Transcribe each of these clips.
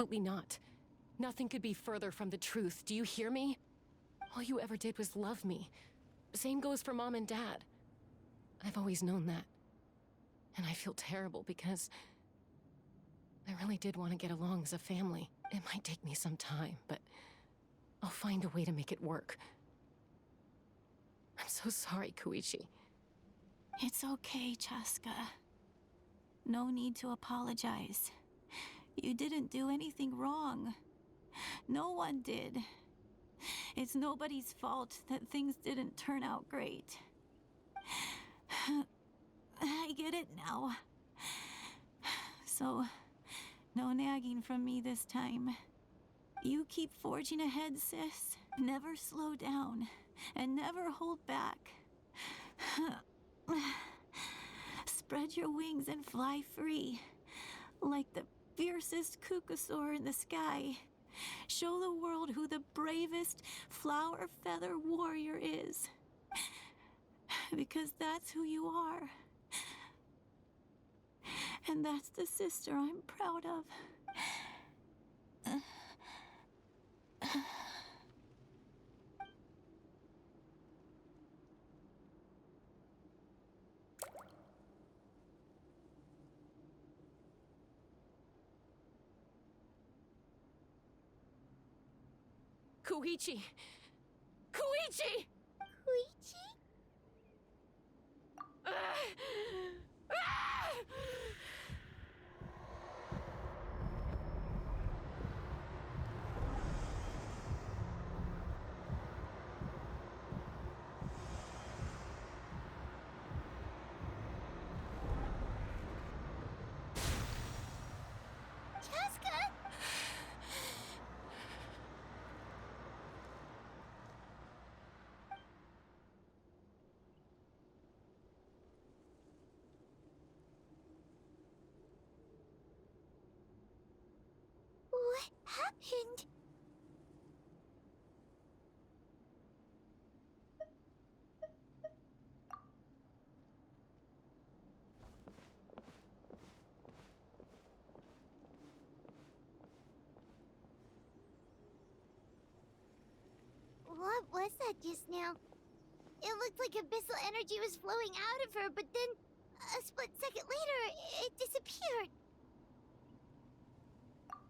Absolutely not. Nothing could be further from the truth. Do you hear me? All you ever did was love me. Same goes for Mom and Dad. I've always known that. And I feel terrible because I really did want to get along as a family. It might take me some time, but I'll find a way to make it work. I'm so sorry, Koichi. It's okay, Chaska. No need to apologize. You didn't do anything wrong. No one did. It's nobody's fault that things didn't turn out great. I get it now. So, no nagging from me this time. You keep forging ahead, sis. Never slow down, and never hold back. Spread your wings and fly free, like the fiercest kukusaur in the sky. Show the world who the bravest flower feather warrior is. Because that's who you are. And that's the sister I'm proud of. Koichi! Koichi! Koichi? Chaska! What happened? What was that just now? It looked like abyssal energy was flowing out of her, but then a split second later, it disappeared.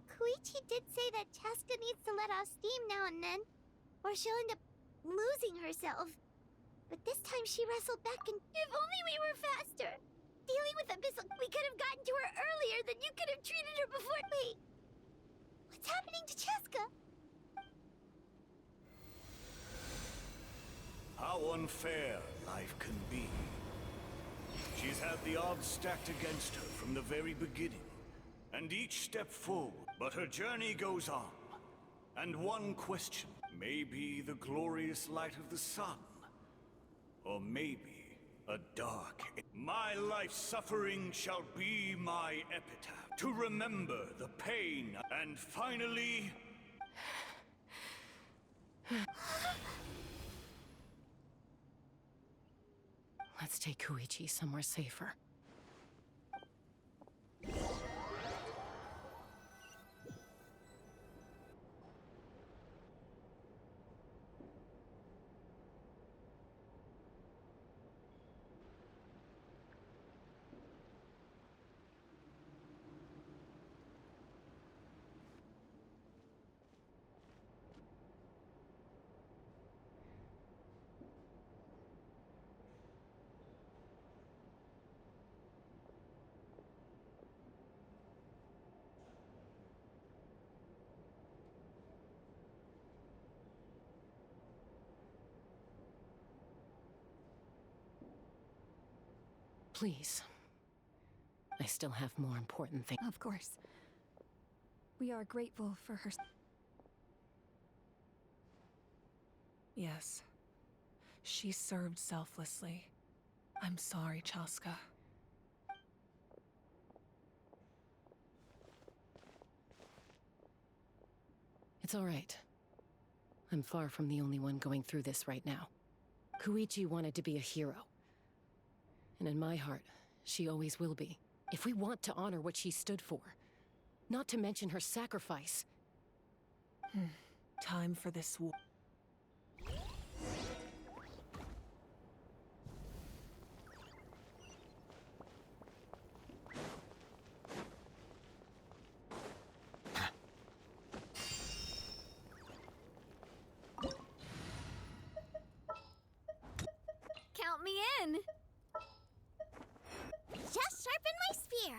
Koichi did say that Chaska needs to let off steam now and then, or she'll end up losing herself. But this time she wrestled back, and if only we were faster! Dealing with abyssal, we could have gotten to her earlier, then you could have treated her before. Wait, what's happening to Chaska? How unfair life can be. She's had the odds stacked against her from the very beginning, and each step forward. But her journey goes on, and one question, maybe the glorious light of the sun, or maybe a dark. My life's suffering shall be my epitaph, to remember the pain, and finally... Let's take Koichi somewhere safer. Please. I still have more important things. Of course. We are grateful for her. Yes. She served selflessly. I'm sorry, Chaska. It's all right. I'm far from the only one going through this right now. Koichi wanted to be a hero. And in my heart, she always will be. If we want to honor what she stood for, not to mention her sacrifice. Time for this war. Count me in! Just sharpen my spear!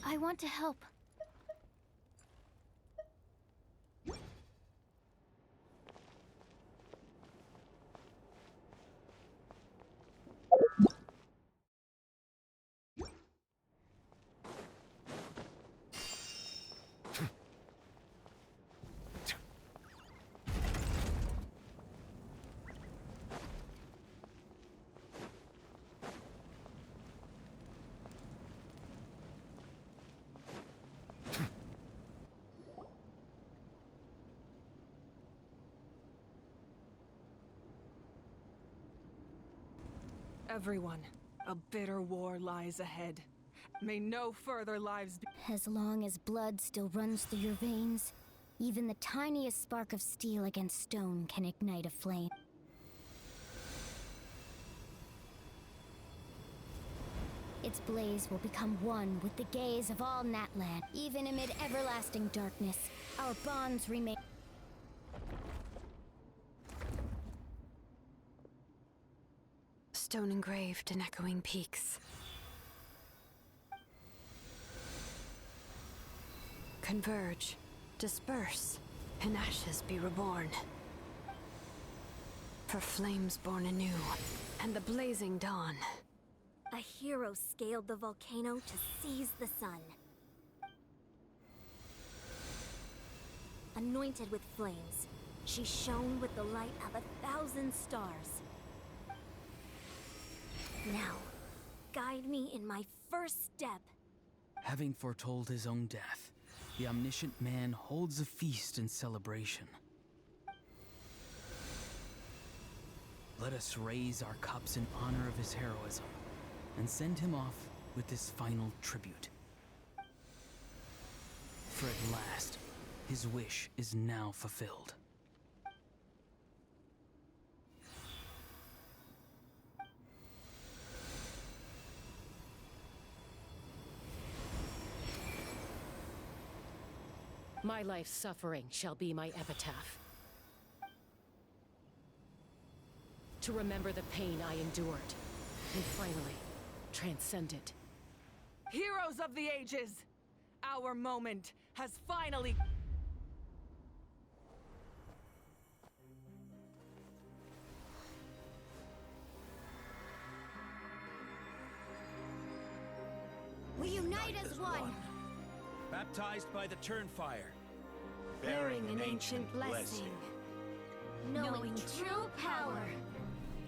I want to help. Everyone, a bitter war lies ahead. May no further lives be. As long as blood still runs through your veins, even the tiniest spark of steel against stone can ignite a flame. Its blaze will become one with the gaze of all Natlan. Even amid everlasting darkness, our bonds remain. Stone engraved in echoing peaks. Converge, disperse, in ashes be reborn. For flames born anew, and the blazing dawn. A hero scaled the volcano to seize the sun. Anointed with flames, she shone with the light of 1,000 stars. Now, guide me in my first step. Having foretold his own death, the omniscient man holds a feast in celebration. Let us raise our cups in honor of his heroism, and send him off with this final tribute. For at last, his wish is now fulfilled. My life's suffering shall be my epitaph. To remember the pain I endured, and finally, transcend it. Heroes of the ages! Our moment has finally... We unite as one! Baptized by the Turnfire, Bearing an ancient blessing. Knowing true power.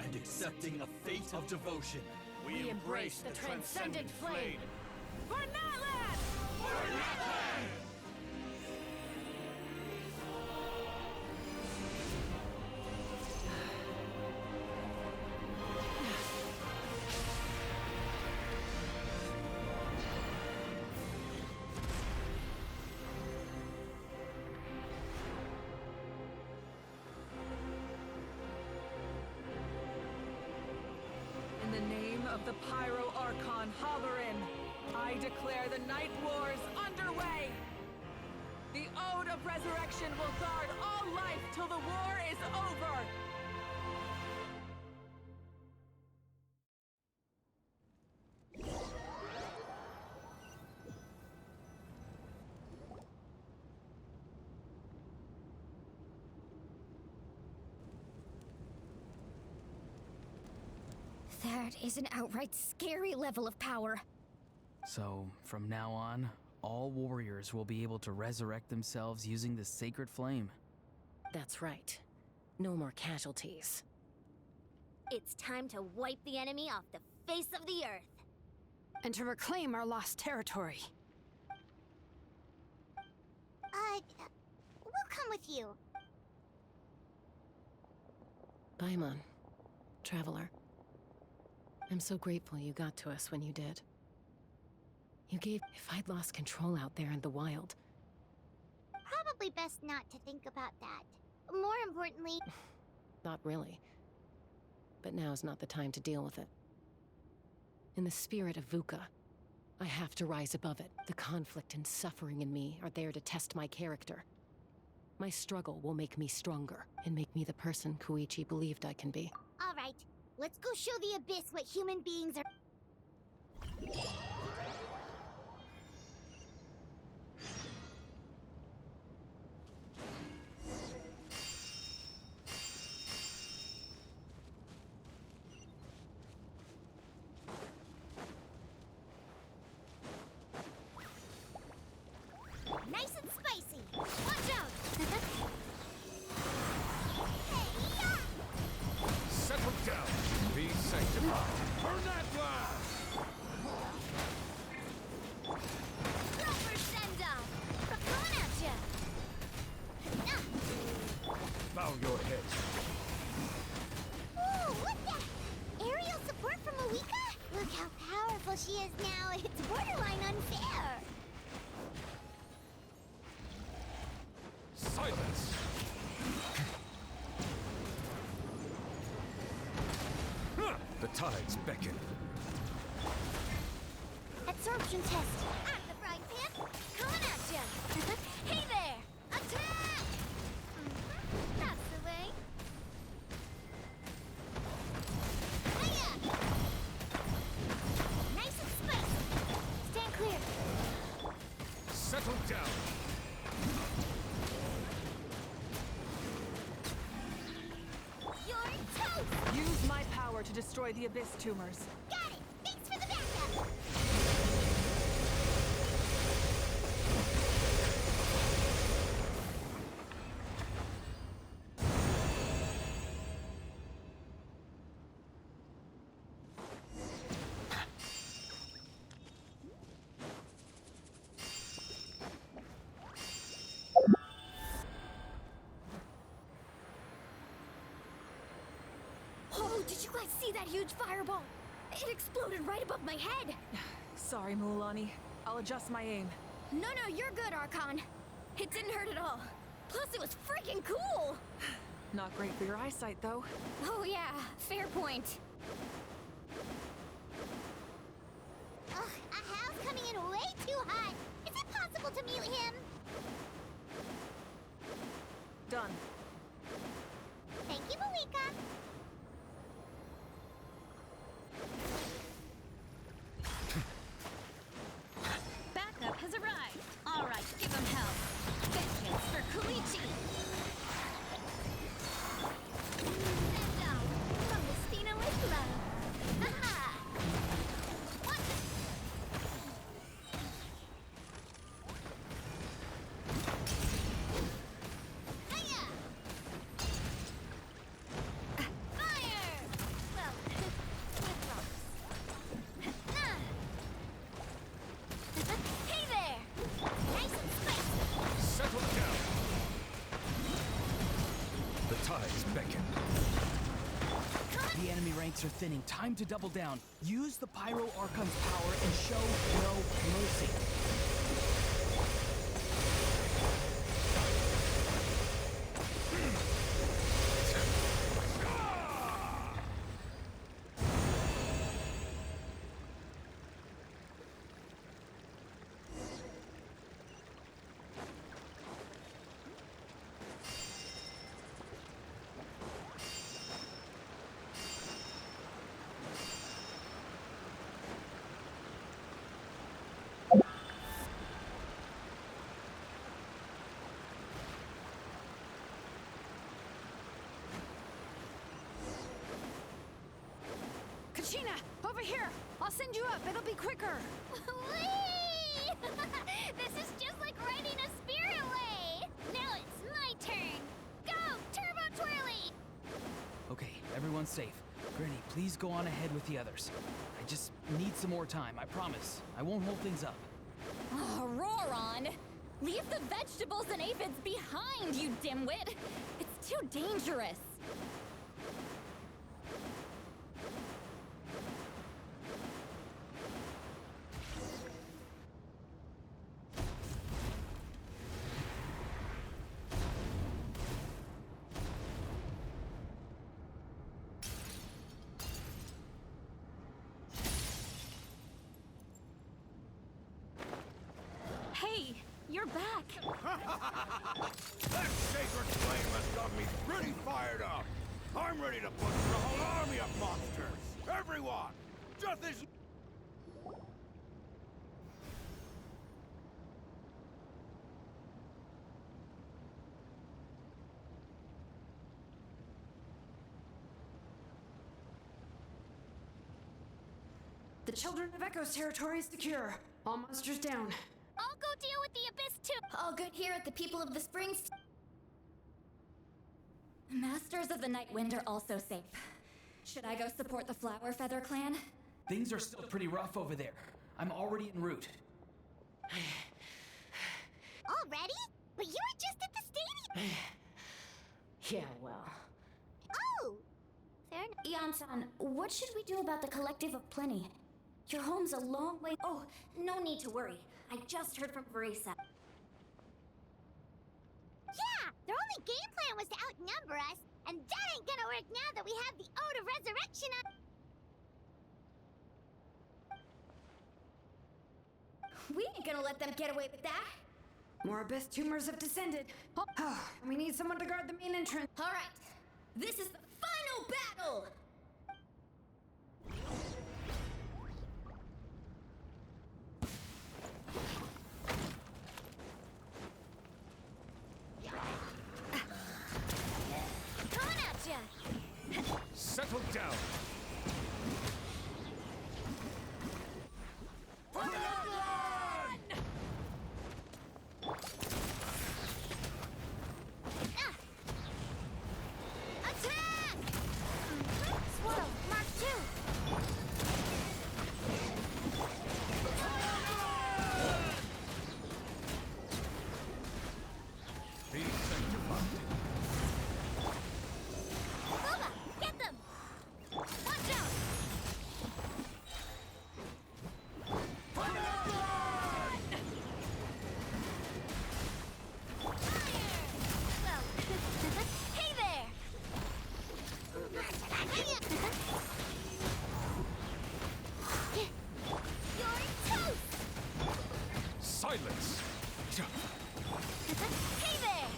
and accepting a fate of devotion. We embrace the transcendent flame. For Natlan! the name of the Pyro Archon Halloran, I declare the Night Wars underway! The Ode of Resurrection will guard all life till the war is over! That is an outright scary level of power. So, from now on, all warriors will be able to resurrect themselves using the sacred flame. That's right. No more casualties. It's time to wipe the enemy off the face of the earth. And to reclaim our lost territory. We'll come with you. Paimon, Traveler. I'm so grateful you got to us when you did. You gave... If I'd lost control out there in the wild... Probably best not to think about that. More importantly... Not really. But now's not the time to deal with it. In the spirit of VUCA, I have to rise above it. The conflict and suffering in me are there to test my character. My struggle will make me stronger, and make me the person Koichi believed I can be. All right, let's go show the Abyss what human beings are... Nice and spicy! Watch out! Hey-ya! Settle down. Be sanctified. Burn that blast! Proper send-off! I'm coming at ya! Bow your head. Ooh, what the? Aerial support from Moika? Look how powerful she is now. It's borderline unfair. Silence! The tides beckon. Absorption test. At the frying pan. Coming at ya. Hey there! Attack! That's the way. Hiya! Nice and spicy. Stand clear. Settle down. You're toast! Use my power to destroy the Abyss tumors. Got it! Thanks for the backup! Oh, did you guys see that huge fireball? It exploded right above my head! Sorry, Mualani. I'll adjust my aim. No, you're good, Archon. It didn't hurt at all. Plus, it was freaking cool! Not great for your eyesight, though. Oh yeah, fair point. Ugh, Ahal's coming in way too hot. Is it possible to mute him? Done. Thank you, Malika. Backup has arrived. All right, give him hell. Vengeance for Koichi. Send down from the Stina with love. Aha! What? Hiya! Fire! Well, with rocks. Hey there! Nice and spicy! Settle down. The tides beckon. The enemy ranks are thinning. Time to double down. Use the Pyro Archon's power and show no mercy. Over here! I'll send you up. It'll be quicker. Whee! This is just like riding a spirit way! Now it's my turn! Go, Turbo Twirly! Okay, everyone's safe. Granny, please go on ahead with the others. I just need some more time, I promise. I won't hold things up. Oh, Roron! Leave the vegetables and aphids behind, you dimwit! It's too dangerous! Hey, you're back! That sacred flame has got me pretty fired up. I'm ready to put the whole army of monsters. Everyone, just as... The Children of Echo's territory is secure. All monsters down. I'll go deal with the Abyss too! All good here at the People of the Springs. Masters of the Night Wind are also safe. Should I go support the Flower Feather clan? Things are still pretty rough over there. I'm already en route. Already? But you were just at the stadium! Yeah, well. Oh! Fair enough. Yan-san, what should we do about the Collective of Plenty? Your home's a long way. Oh, no need to worry. I just heard from Verisa. Yeah! Their only game plan was to outnumber us, and that ain't gonna work now that we have the Ode of Resurrection on. We ain't gonna let them get away with that. More abyss tumors have descended. Oh, we need someone to guard the main entrance. All right, this is the final battle! Coming at ya! Settle down. Ah! Attack! Swirl, Mark 2! Be sanctified. Booba, get them! Watch out! Well, hey there! You're toast! Silence. Hey there!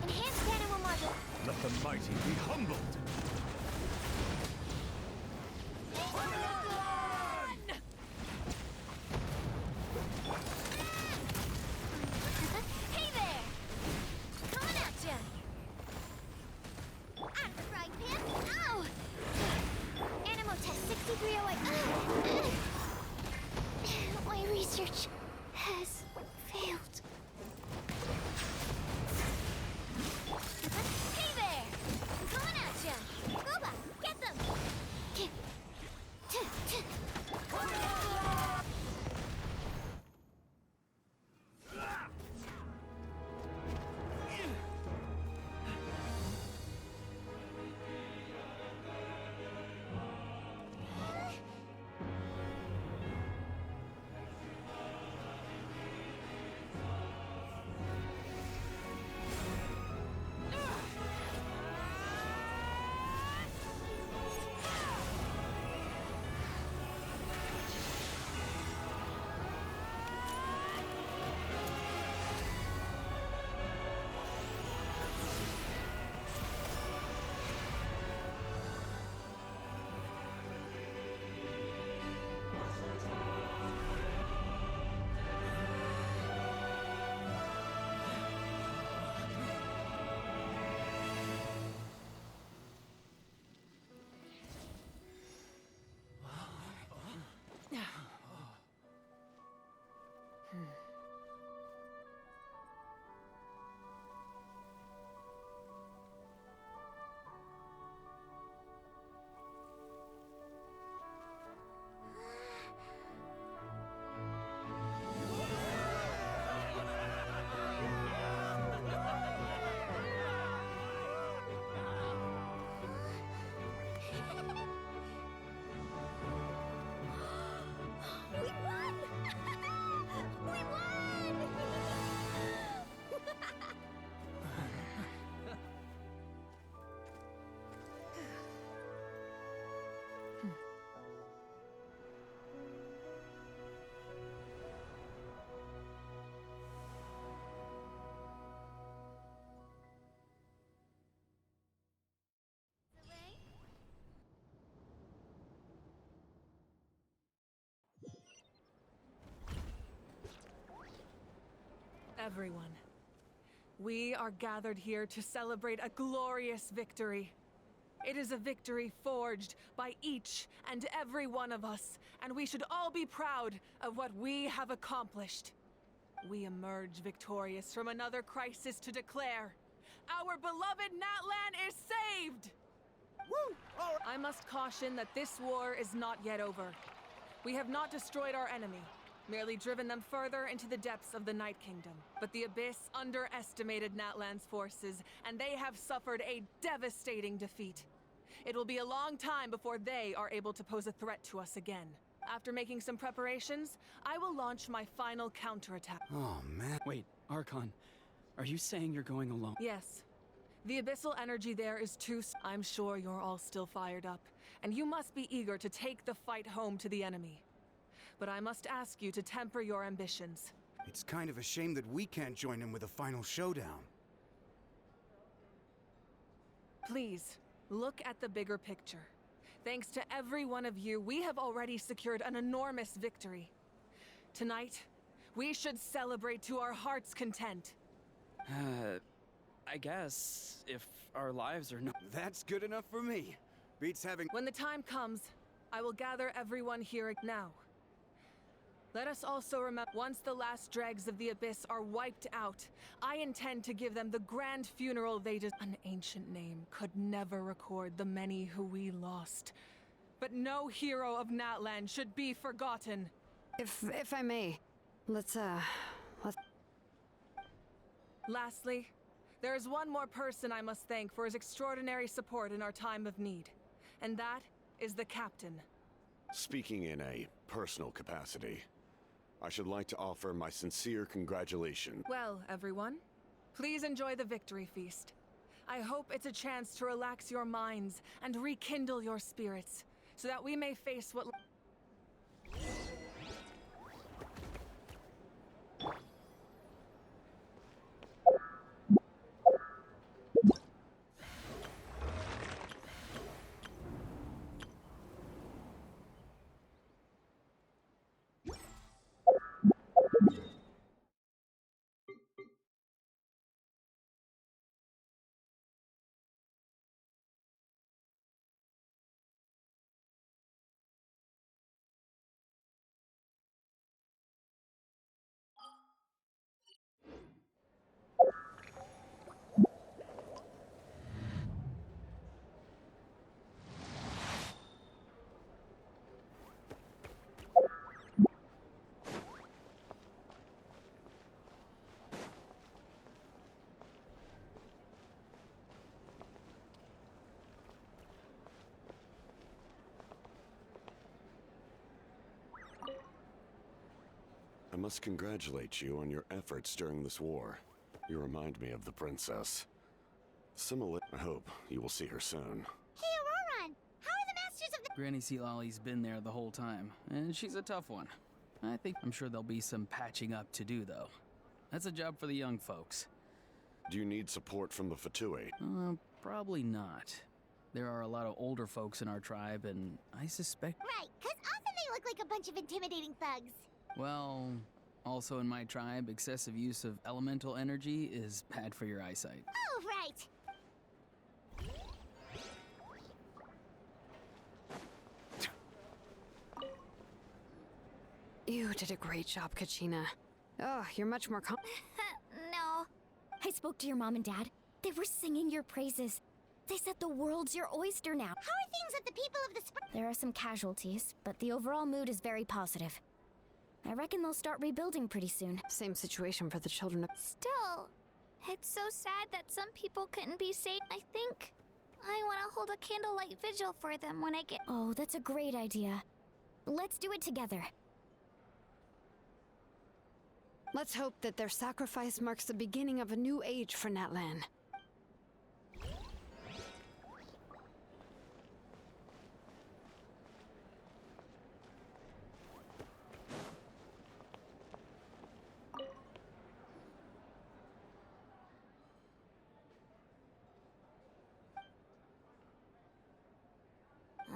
Enhanced animal model. Let the mighty be humbled. Hey there! Coming at ya! I'm the frying pan. Ow! Animal test 6308. My research has failed. Hey there! Coming at ya! Booba! everyone. We are gathered here to celebrate a glorious victory. It is a victory forged by each and every one of us, and we should all be proud of what we have accomplished. We emerge victorious from another crisis to declare, our beloved Natlan is saved! Woo! All right. I must caution that this war is not yet over. We have not destroyed our enemy, merely driven them further into the depths of the Night Kingdom. But the Abyss underestimated Natlan's forces, and they have suffered a devastating defeat. It will be a long time before they are able to pose a threat to us again. After making some preparations, I will launch my final counterattack. Oh, man. Wait, Archon, are you saying you're going alone? Yes. The abyssal energy there is I'm sure you're all still fired up, and you must be eager to take the fight home to the enemy. But I must ask you to temper your ambitions. It's kind of a shame that we can't join him with a final showdown. Please, look at the bigger picture. Thanks to every one of you, we have already secured an enormous victory. Tonight, we should celebrate to our heart's content. I guess if our lives are not. That's good enough for me. Beats having. When the time comes, I will gather everyone here now. Let us also remember, once the last dregs of the Abyss are wiped out, I intend to give them the grand funeral they deserve. An ancient name could never record the many who we lost. But no hero of Natlan should be forgotten. If I may, let's. Lastly, there is one more person I must thank for his extraordinary support in our time of need. And that is the Captain. Speaking in a personal capacity, I should like to offer my sincere congratulations. Well, everyone, please enjoy the victory feast. I hope it's a chance to relax your minds and rekindle your spirits, so that we may face what... I must congratulate you on your efforts during this war. You remind me of the princess. Similar. I hope you will see her soon. Hey, Auroran! How are the Masters of the... Granny Sea Lolly's been there the whole time, and she's a tough one. I'm sure there'll be some patching up to do, though. That's a job for the young folks. Do you need support from the Fatui? Probably not. There are a lot of older folks in our tribe, and I suspect... Right, because often they look like a bunch of intimidating thugs. Well, also in my tribe, excessive use of elemental energy is bad for your eyesight. Oh, right. You did a great job, Kachina. Oh, you're much more No. I spoke to your mom and dad. They were singing your praises. They said the world's your oyster now. How are things with the people of the spring? There are some casualties, but the overall mood is very positive. I reckon they'll start rebuilding pretty soon. Same situation for the children of... Still, it's so sad that some people couldn't be saved. I think I want to hold a candlelight vigil for them when I get... Oh, that's a great idea. Let's do it together. Let's hope that their sacrifice marks the beginning of a new age for Natlan.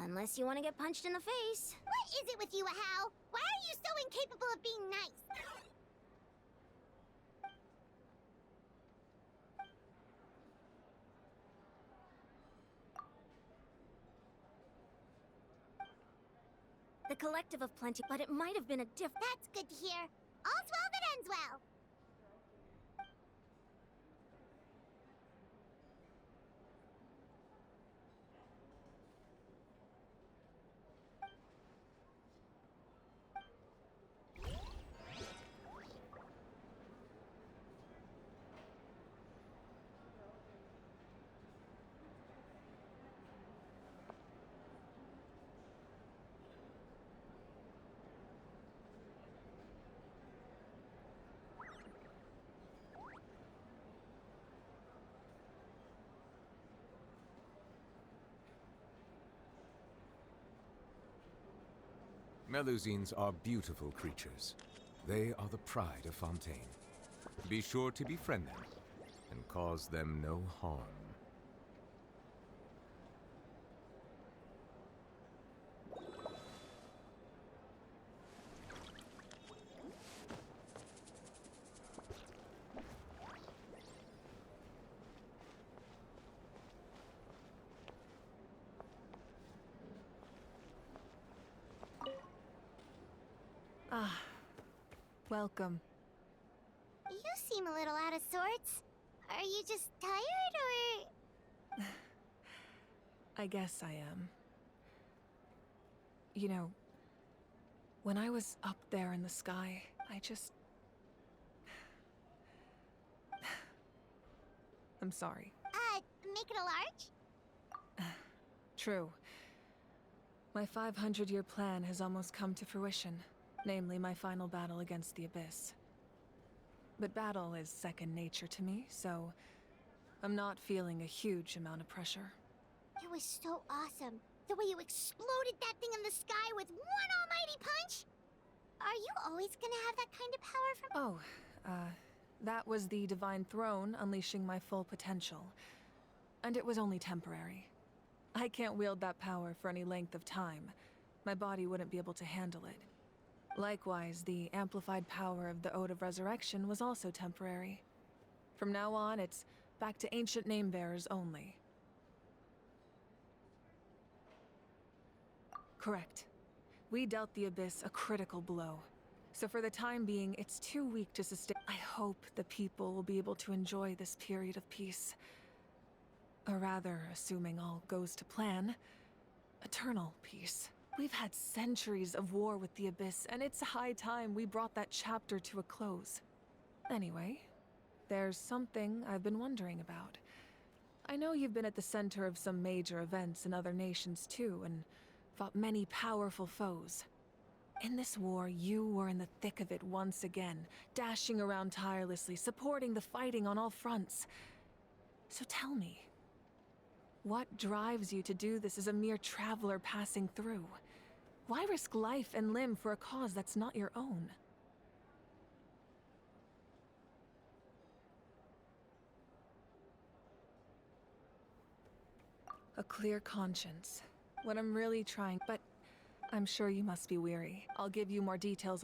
Unless you want to get punched in the face. What is it with you, Ahau? Why are you so incapable of being nice? The Collective of Plenty, but it might have been a That's good to hear. All's well that ends well. Melusines are beautiful creatures. They are the pride of Fontaine. Be sure to befriend them and cause them no harm. Ah, welcome. You seem a little out of sorts. Are you just tired, or...? I guess I am. You know, when I was up there in the sky, I just... I'm sorry. Make it a large? True. My 500-year plan has almost come to fruition. Namely, my final battle against the Abyss. But battle is second nature to me, so I'm not feeling a huge amount of pressure. It was so awesome. The way you exploded that thing in the sky with one almighty punch! Are you always gonna have that kind of power from— that was the Divine Throne unleashing my full potential. And it was only temporary. I can't wield that power for any length of time. My body wouldn't be able to handle it. Likewise, the amplified power of the Ode of Resurrection was also temporary. From now on, it's back to ancient name-bearers only. Correct. We dealt the Abyss a critical blow. So for the time being, it's too weak to sustain. I hope the people will be able to enjoy this period of peace. Or rather, assuming all goes to plan, eternal peace. We've had centuries of war with the Abyss, and it's high time we brought that chapter to a close. Anyway, there's something I've been wondering about. I know you've been at the center of some major events in other nations too, and fought many powerful foes. In this war, you were in the thick of it once again, dashing around tirelessly, supporting the fighting on all fronts. So tell me, what drives you to do this as a mere traveler passing through? Why risk life and limb for a cause that's not your own? A clear conscience. What I'm really trying, but I'm sure you must be weary. I'll give you more details.